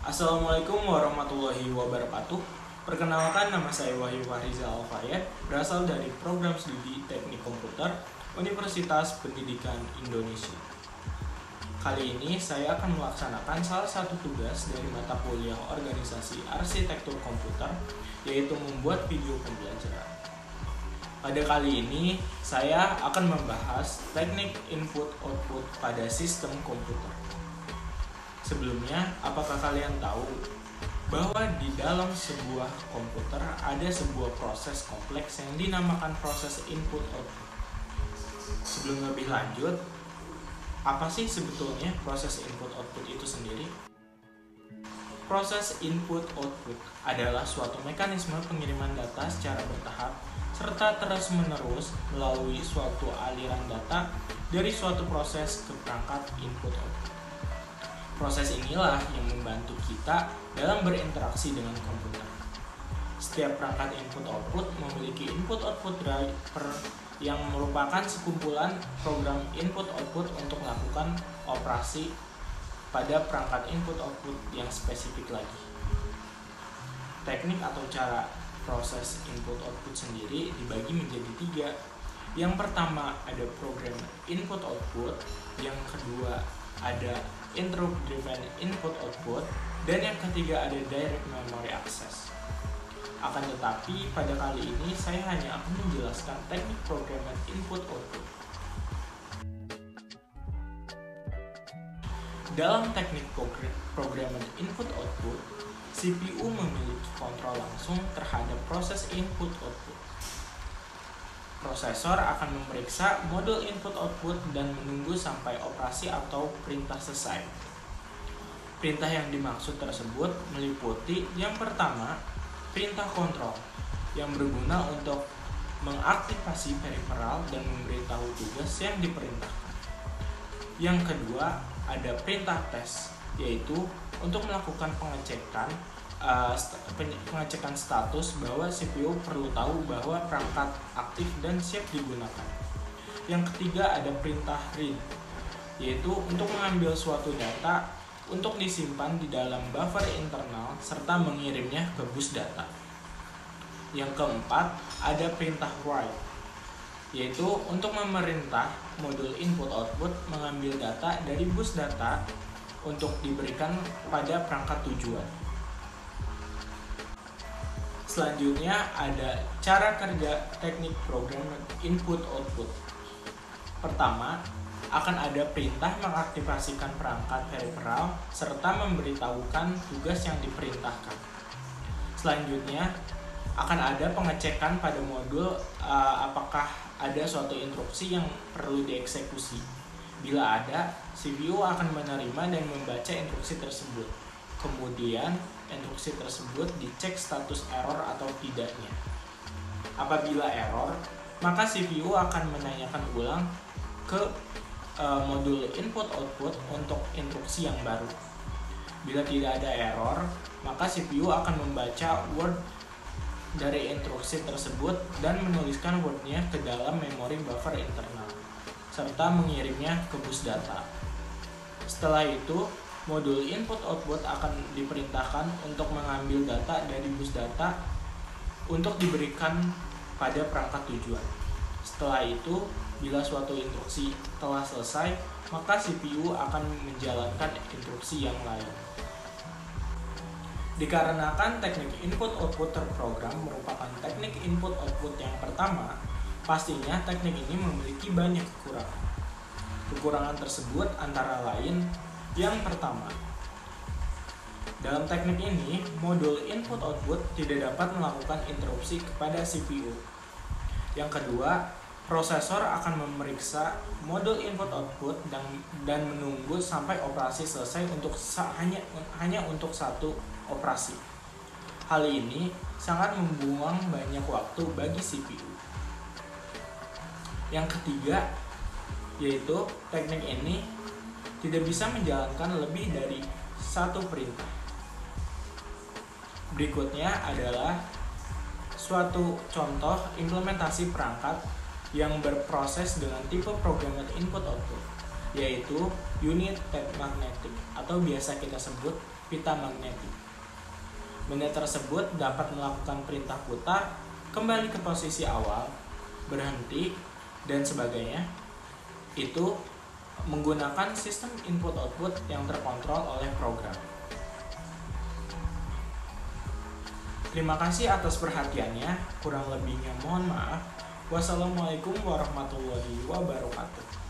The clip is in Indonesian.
Assalamualaikum warahmatullahi wabarakatuh. Perkenalkan, nama saya Wahyu Fahrizal Alfayed, berasal dari program studi Teknik Komputer Universitas Pendidikan Indonesia. Kali ini saya akan melaksanakan salah satu tugas dari mata kuliah Organisasi Arsitektur Komputer, yaitu membuat video pembelajaran. Pada kali ini, saya akan membahas teknik input-output pada sistem komputer. Sebelumnya, apakah kalian tahu bahwa di dalam sebuah komputer ada sebuah proses kompleks yang dinamakan proses input-output? Sebelum lebih lanjut, apa sih sebetulnya proses input-output itu sendiri? Proses input-output adalah suatu mekanisme pengiriman data secara bertahap serta terus-menerus melalui suatu aliran data dari suatu proses ke perangkat input-output. Proses inilah yang membantu kita dalam berinteraksi dengan komputer. Setiap perangkat input-output memiliki input-output driver yang merupakan sekumpulan program input-output untuk melakukan operasi pada perangkat input-output yang spesifik lagi. Teknik atau cara proses input-output sendiri dibagi menjadi 3. Yang pertama ada program input-output, yang kedua ada interrupt driven input-output, dan yang ketiga ada direct memory access. Akan tetapi pada kali ini saya hanya akan menjelaskan teknik programming input-output. Dalam teknik programming input-output, CPU memiliki kontrol langsung terhadap proses input-output. Prosesor akan memeriksa modul input-output dan menunggu sampai operasi atau perintah selesai. Perintah yang dimaksud tersebut meliputi yang pertama, perintah kontrol yang berguna untuk mengaktifasi periferal dan memberitahu tugas yang diperintahkan. Yang kedua, ada perintah tes, yaitu untuk melakukan pengecekan status bahwa CPU perlu tahu bahwa perangkat aktif dan siap digunakan. Yang ketiga ada perintah read, yaitu untuk mengambil suatu data untuk disimpan di dalam buffer internal serta mengirimnya ke bus data. Yang keempat ada perintah write, yaitu untuk memerintah modul input-output mengambil data dari bus data untuk diberikan pada perangkat tujuan. Selanjutnya ada cara kerja teknik program input-output. Pertama, akan ada perintah mengaktifasikan perangkat periferal serta memberitahukan tugas yang diperintahkan. Selanjutnya, akan ada pengecekan pada modul apakah ada suatu instruksi yang perlu dieksekusi. Bila ada, CPU akan menerima dan membaca instruksi tersebut. Kemudian, instruksi tersebut dicek status error atau tidaknya. Apabila error, maka CPU akan menanyakan ulang ke modul input-output untuk instruksi yang baru. Bila tidak ada error, maka CPU akan membaca word dari instruksi tersebut dan menuliskan wordnya ke dalam memori buffer internal, serta mengirimnya ke bus data. Setelah itu, modul input-output akan diperintahkan untuk mengambil data dari bus data untuk diberikan pada perangkat tujuan. Setelah itu, bila suatu instruksi telah selesai, maka CPU akan menjalankan instruksi yang lain. Dikarenakan teknik input-output terprogram merupakan teknik input-output yang pertama, pastinya teknik ini memiliki banyak kekurangan. Kekurangan tersebut antara lain, yang pertama, dalam teknik ini, modul input-output tidak dapat melakukan interupsi kepada CPU. Yang kedua, prosesor akan memeriksa modul input-output dan menunggu sampai operasi selesai hanya untuk satu operasi. Hal ini sangat membuang banyak waktu bagi CPU. Yang ketiga, yaitu teknik ini tidak bisa menjalankan lebih dari satu perintah. Berikutnya adalah suatu contoh implementasi perangkat yang berproses dengan tipe programming input-output, yaitu unit tape magnetic atau biasa kita sebut pita magnetik. Benda tersebut dapat melakukan perintah putar, kembali ke posisi awal, berhenti, dan sebagainya. Itu menggunakan sistem input-output yang terkontrol oleh program. Terima kasih atas perhatiannya, kurang lebihnya mohon maaf. Wassalamualaikum warahmatullahi wabarakatuh.